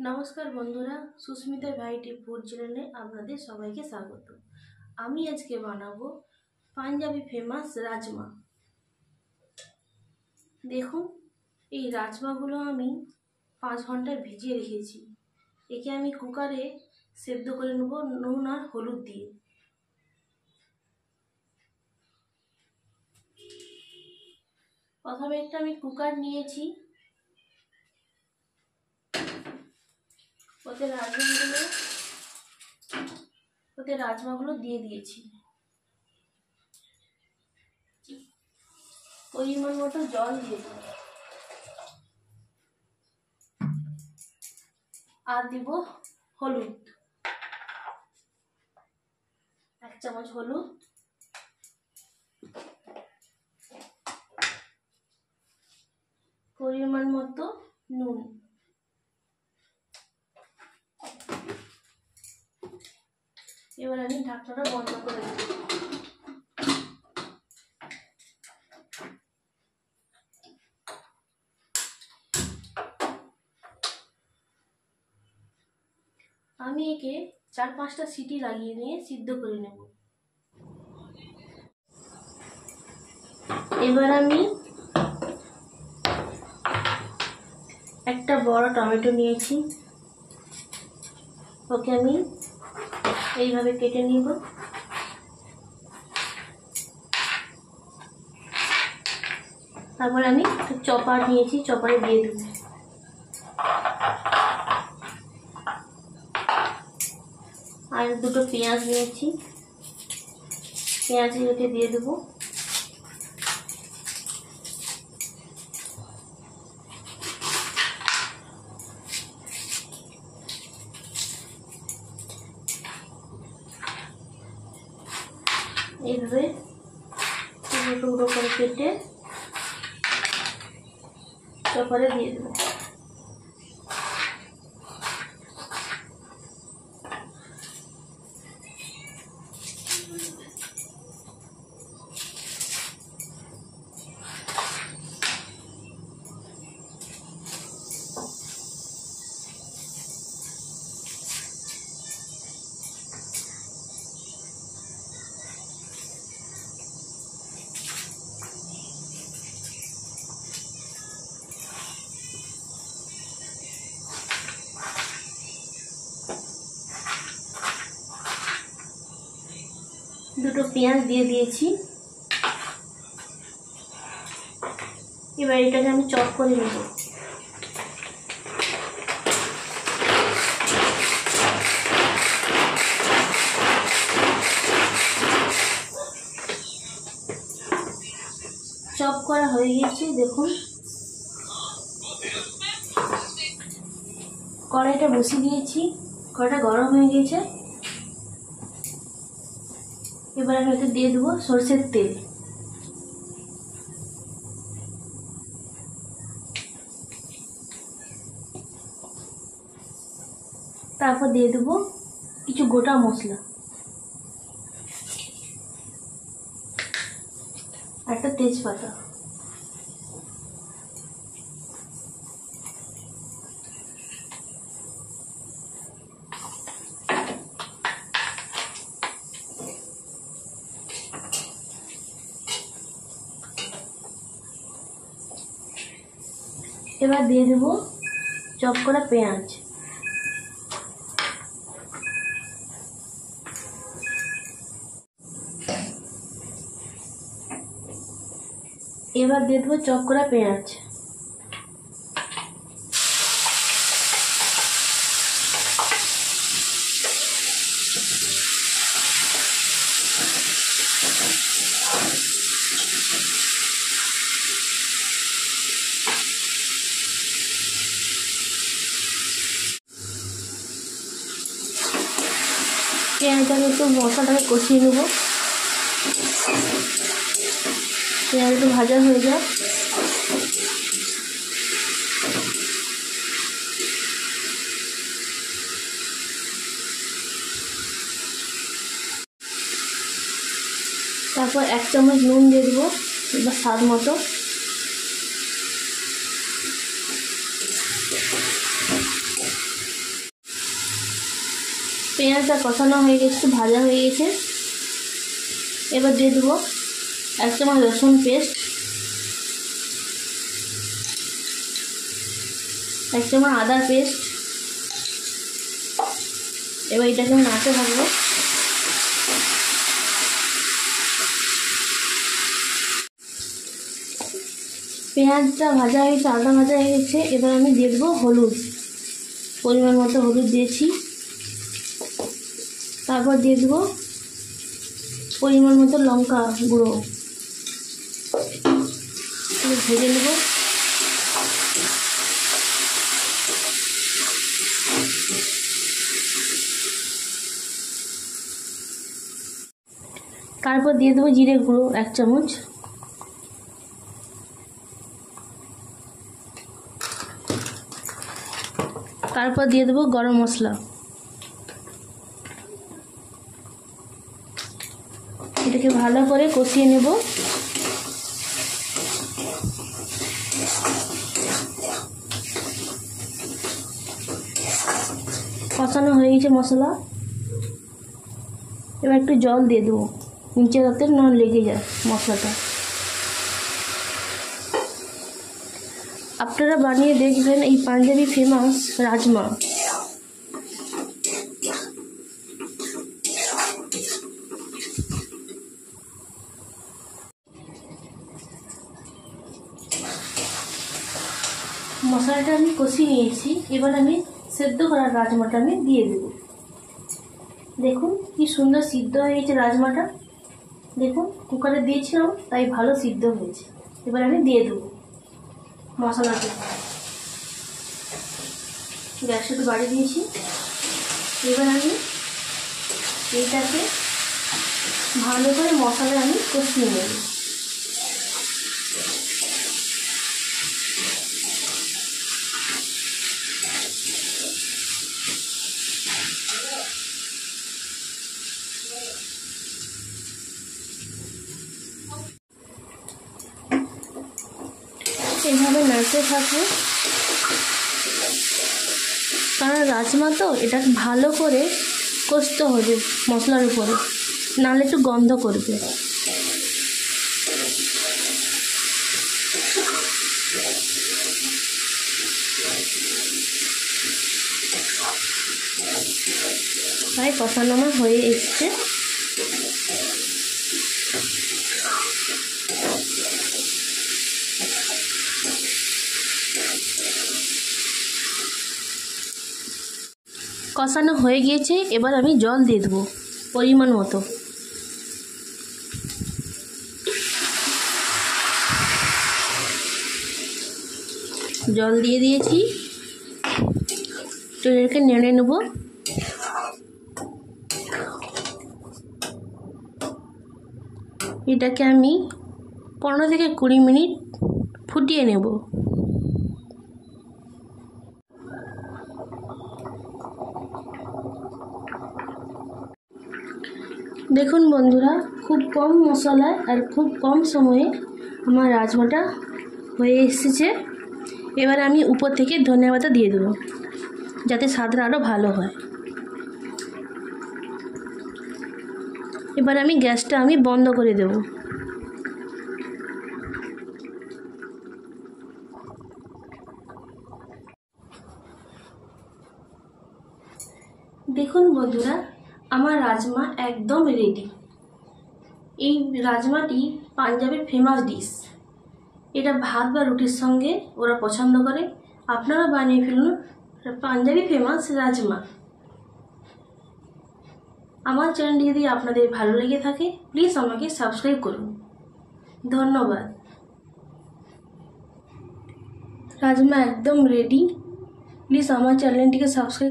নমস্কার বন্ধুরা, সুস্মিতা ভাইটি ফুড চ্যানেলে আপনাদের সবাইকে স্বাগত। আমি আজকে বানাবো পাঞ্জাবি ফেমাস রাজমা। দেখুন, এই রাজমাগুলো আমি 5 ঘন্টা ভিজিয়ে রেখেছি। একে আমি কুকারে সেদ্ধ করে নেব নুন আর হলুদ দিয়ে। প্রথমে একটা আমি কুকার নিয়েছি, ওতে রাজমাগুলো দিয়ে দিয়েছি। পরিমাণ মতো জল দিয়ে দেব আর দিব হলুদ, 1 চামচ হলুদ, পরিমাণ মতো নুন। এবার আমি ঢাকনাটা বন্ধ করে দেব। আমি একে 4-5টা সিটি লাগিয়ে নিয়ে সিদ্ধ করে নেব। এবার আমি একটা বড় টমেটো নিয়েছি, ওকে আমি এইভাবে কেটে নিব। তারপর আমি চপার নিয়েছি, চপারে দিয়ে দেব। আর দুটো পেঁয়াজ নিয়েছি, পেঁয়াজ ওকে দিয়ে দেবো। এইভাবে টুকরো টুকরো করে কেটে চপারে দিয়ে দেবো। দুটো পেঁয়াজ দিয়ে দিয়েছি। এবার এটাকে আমি চপ করে নেব। চপ করা হয়ে গিয়েছে, দেখুন। কড়াইটা বসিয়ে দিয়েছি, কড়াইটা গরম হয়ে গিয়েছে। এবার আমি ওতে দিয়ে দেবো সরষের তেল। তারপর দিয়ে দেবো কিছু গোটা মশলা, একটা তেজপাতা। এবার দিয়ে দেবো চপ করা পেঁয়াজ। এবার দিয়ে দেবো চপ করা পেঁয়াজ। পেঁয়াজটাকে একটু মশলাটাকে কষিয়ে নেব। পেঁয়াজ একটু ভাজা হয়ে যায়। তারপর 1 চামচ নুন দিয়ে দেবো, এবার স্বাদ মতো। পেঁয়াজটা কষানো হয়ে গেছে, ভাজা হয়ে গেছে। এবার দিয়ে দেবো 1 চামচ রসুন পেস্ট, 1 চামচ আদা পেস্ট। এবার এটাকে নাড়তে থাকবো। পেঁয়াজটা ভাজা হয়ে গেছে, আদা ভাজা হয়ে গেছে। এবার আমি দিয়ে দেবো হলুদ, পরিমাণ মতো হলুদ দিয়েছি। তারপর দিয়ে দেবো পরিমাণ মতো লঙ্কা গুঁড়ো, ভেজে নেব। তারপর দিয়ে দেবো জিরে গুঁড়ো 1 চামচ। তারপর দিয়ে দেবো গরম মশলা। এটাকে ভালো করে কষিয়ে নেব। কষানো হয়ে গেছে মশলা। এবার একটু জল দিয়ে দেবো, নিচে যাতে না লেগে যায় মশলাটা। আপনারা বানিয়ে দেখবেন এই পাঞ্জাবি ফেমাস রাজমা। মশলাটা আমি কষিয়ে নিয়েছি। এবার আমি সেদ্ধ করা রাজমাটা আমি দিয়ে দেব। দেখুন কি সুন্দর সিদ্ধ হয়ে গেছে রাজমাটা। দেখুন কুকারে দিয়েছিলাম তাই ভালো সিদ্ধ হয়েছে। এবার আমি দিয়ে দেবো মশলাটা। গ্যাসটা একটু বাড়িয়ে দিয়েছি। এবার আমি এইটাকে ভালো করে মশলা আমি কষিয়ে নেব। এইভাবে নাড়তে থাকবো, কারণ রাজমা তো এটা ভালো করে কষতে হবে মশলার উপরে, নাহলে একটু গন্ধ করবে। তাই কষানো আমার হয়ে এসছে। কষানো হয়ে গিয়েছে। এবার আমি জল দিয়ে দেবো পরিমাণ মতো। জল দিয়ে দিয়েছি। তো এটাকে নেড়ে নেব। এটাকে আমি 15 থেকে 20 মিনিট ফুটিয়ে নেব। দেখুন বন্ধুরা, খুব কম মশলায় আর খুব কম সময়ে আমার রাজমাটা হয়ে এসেছে। এবার আমি উপর থেকে ধনিয়া পাতা দিয়ে দেবো, যাতে স্বাদটা আরও ভালো হয়। এবার আমি গ্যাসটা বন্ধ করে দেব। দেখুন বন্ধুরা, আমার রাজমা একদম রেডি। এই রাজমাটি পাঞ্জাবের ফেমাস ডিশ। এটা ভাত বা রুটির সঙ্গে ওরা পছন্দ করে। আপনারা বানিয়ে ফেলুন পাঞ্জাবি ফেমাস রাজমা। আমার চ্যানেলটি যদি আপনাদের ভালো লেগে থাকে প্লিজ আমাকে সাবস্ক্রাইব করুন। ধন্যবাদ। রাজমা একদম রেডি। প্লিজ আমার চ্যানেলটিকে সাবস্ক্রাইব